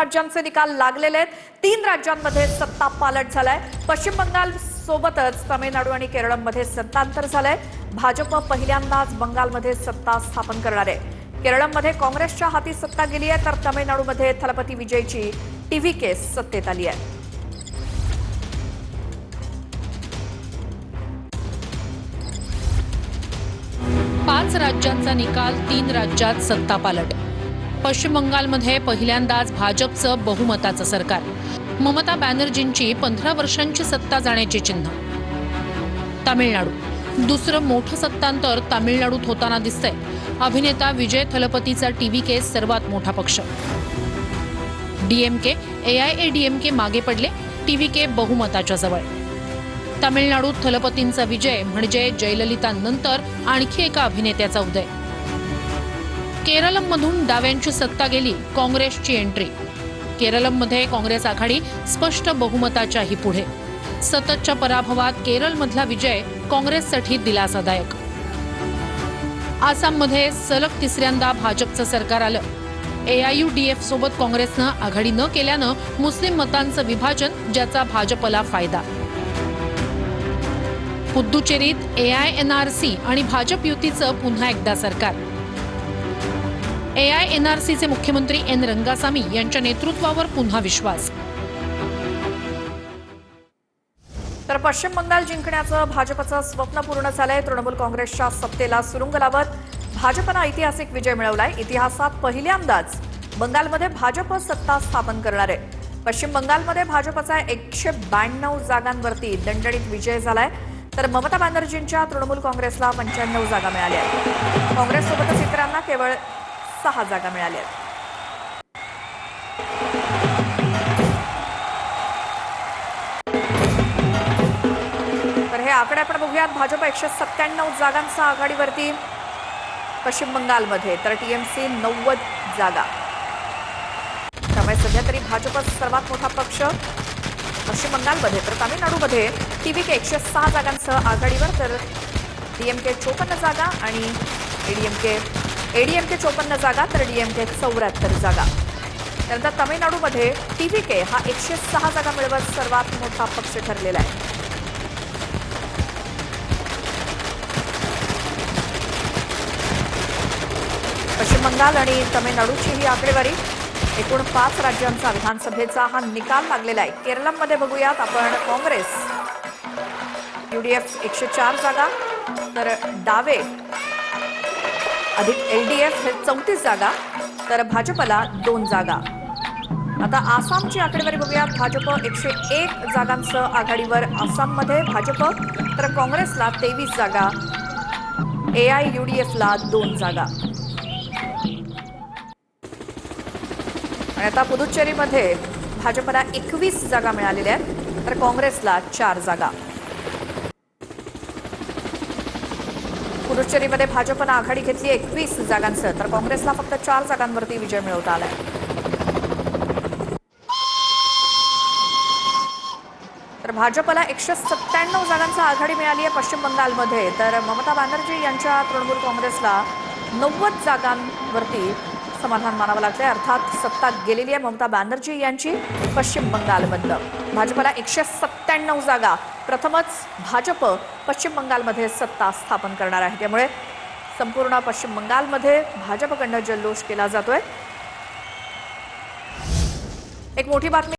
राज्यांचे निकाल लागलेले आहेत। 3 राज्यांमध्ये सत्ता पालट झालाय। पश्चिम बंगाल सोबतच तामिळनाडू आणि केरळमध्ये सत्तांतर झालंय। भाजप पहिल्यांदाच बंगालमध्ये सत्ता स्थापन करणार आहे। केरळमध्ये काँग्रेसच्या हाती सत्ता गेली आहे, तर तामिळनाडूमध्ये थलपती विजयची टीव्हीके सत्तेत आली आहे। 5 राज्यांचा निकाल, 3 राज्यात सत्ता पालट। पश्चिम बंगालमध्ये पहिल्यांदाच भाजपचं बहुमताचं सरकार। ममता बॅनर्जींची 15 वर्षांची सत्ता जाण्याची चिन्ह। तामिळनाडू दुसरं मोठं सत्तांतर तामिळनाडूत होताना दिसतंय। अभिनेता विजय थलपतीचा टीव्हीके सर्वात मोठा पक्ष। डीएमके एआयएडीएमके मागे पडले, टीव्हीके बहुमताच्या जवळ। तामिळनाडूत थलपतींचा विजय म्हणजे जयललितांनंतर आणखी एका अभिनेत्याचा उदय। केरळमधून डाव्यांची सत्ता गेली, काँग्रेसची एंट्री। केरळमध्ये काँग्रेस आघाडी स्पष्ट बहुमताच्याही पुढे। सततच्या पराभवात केरळमधला विजय काँग्रेससाठी दिलासादायक। आसाममध्ये सलग तिसऱ्यांदा भाजपचं सरकार आलं। एआययूडीएफ सोबत काँग्रेसनं आघाडी न केल्यानं मुस्लिम मतांचं विभाजन, ज्याचा भाजपला फायदा। पुद्दुचेरीत एआयएनआरसी आणि भाजप युतीचं पुन्हा एकदा सरकार। एआयएनआरसीचे मुख्यमंत्री एन रंगासामी यांच्या नेतृत्वावर पुन्हा विश्वास। तर पश्चिम बंगाल जिंकण्याचं भाजपचं स्वप्न पूर्ण झालंय। तृणमूल काँग्रेसच्या सत्तेला सुरुंग लावत भाजपनं ऐतिहासिक विजय मिळवलाय। इतिहासात पहिल्यांदाच बंगालमध्ये भाजप सत्ता स्थापन करणार आहे। पश्चिम बंगालमध्ये भाजपचा 192 जागांवरती दणदणीत विजय झालाय, तर ममता बॅनर्जींच्या तृणमूल काँग्रेसला 95 जागा मिळाल्या आहेत। काँग्रेससोबतच इतरांना केवळ 6 जागा मिळाल्या आहेत। तर हे आकडे आपण बघूयात। भाजप 197 जागांचा आघाडीवरती पश्चिम बंगालमध्ये, तर टीएमसी 90 जागा। त्यामुळे सध्या तरी भाजपच सर्वात मोठा पक्ष पश्चिम बंगालमध्ये, तर तामिळनाडूमध्ये टीव्हीके 106 जागांसह आघाडीवर, तर डीएमके 54 जागा आणि एडीएमके 54 जागा, तर डीएमके 74 जागा। त्यानंतर तामिळनाडूमध्ये टीव्हीके हा 106 जागा मिळवत सर्वात मोठा पक्ष ठरलेला आहे। पश्चिम बंगाल आणि तामिळनाडूची ही आकडेवारी। एकूण 5 राज्यांचा विधानसभेचा हा निकाल लागलेला आहे। केरळमध्ये बघूयात आपण। काँग्रेस यूडीएफ 104 जागा, तर डावे अधिक एलडीएफ हे 34 जागा, तर भाजपला 2 जागा। आता आसामची आकडेवारी बघूयात। भाजप 101 जागांसह आघाडीवर आसाममध्ये भाजप, तर काँग्रेसला 23 जागा, एआययूडीएफला 2 जागा। आणि आता पुदुच्चेरीमध्ये भाजपला 21 जागा मिळालेल्या आहेत, तर काँग्रेसला 4 जागा। पुदुच्चेरीमध्ये भाजपनं आघाडी घेतली 21 जागांसह, तर काँग्रेसला फक्त 4 जागांवरती विजय मिळवता आलाय। तर भाजपला 197 जागांचा आघाडी मिळाली आहे पश्चिम बंगालमध्ये, तर ममता बॅनर्जी यांच्या तृणमूल काँग्रेसला 90 जागांवरती समाधान मानावं लागतंय। अर्थात सत्ता गेलेली आहे ममता बॅनर्जी यांची पश्चिम बंगालमधलं। भाजपला 197 जागा। प्रथमच भाजप पश्चिम बंगालमध्ये सत्ता स्थापन करणार आहे, त्यामुळे संपूर्ण पश्चिम बंगालमध्ये भाजपकडनं जल्लोष केला जातोय। एक मोठी बातमी